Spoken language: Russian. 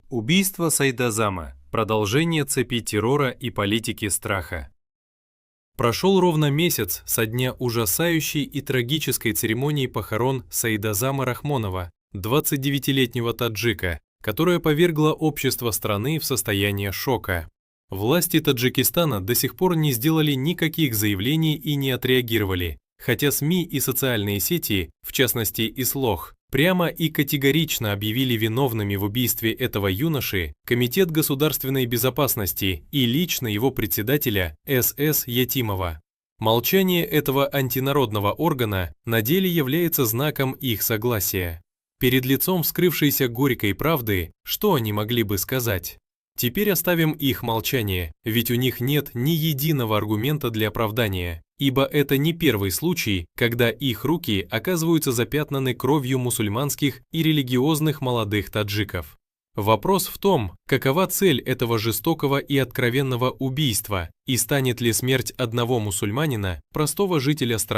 Убийство Сайдазама. Продолжение цепи террора и политики страха. Прошел ровно месяц со дня ужасающей и трагической церемонии похорон Сайдазама Рахмонова, 29-летнего таджика, которая повергла общество страны в состояние шока. Власти Таджикистана до сих пор не сделали никаких заявлений и не отреагировали, хотя СМИ и социальные сети, в частности Ислох, прямо и категорично объявили виновными в убийстве этого юноши Комитет государственной безопасности и лично его председателя С.С. Ятимова. Молчание этого антинародного органа на деле является знаком их согласия. Перед лицом вскрывшейся горькой правды, что они могли бы сказать? Теперь оставим их молчание, ведь у них нет ни единого аргумента для оправдания, ибо это не первый случай, когда их руки оказываются запятнаны кровью мусульманских и религиозных молодых таджиков. Вопрос в том, какова цель этого жестокого и откровенного убийства, и станет ли смерть одного мусульманина, простого жителя страны,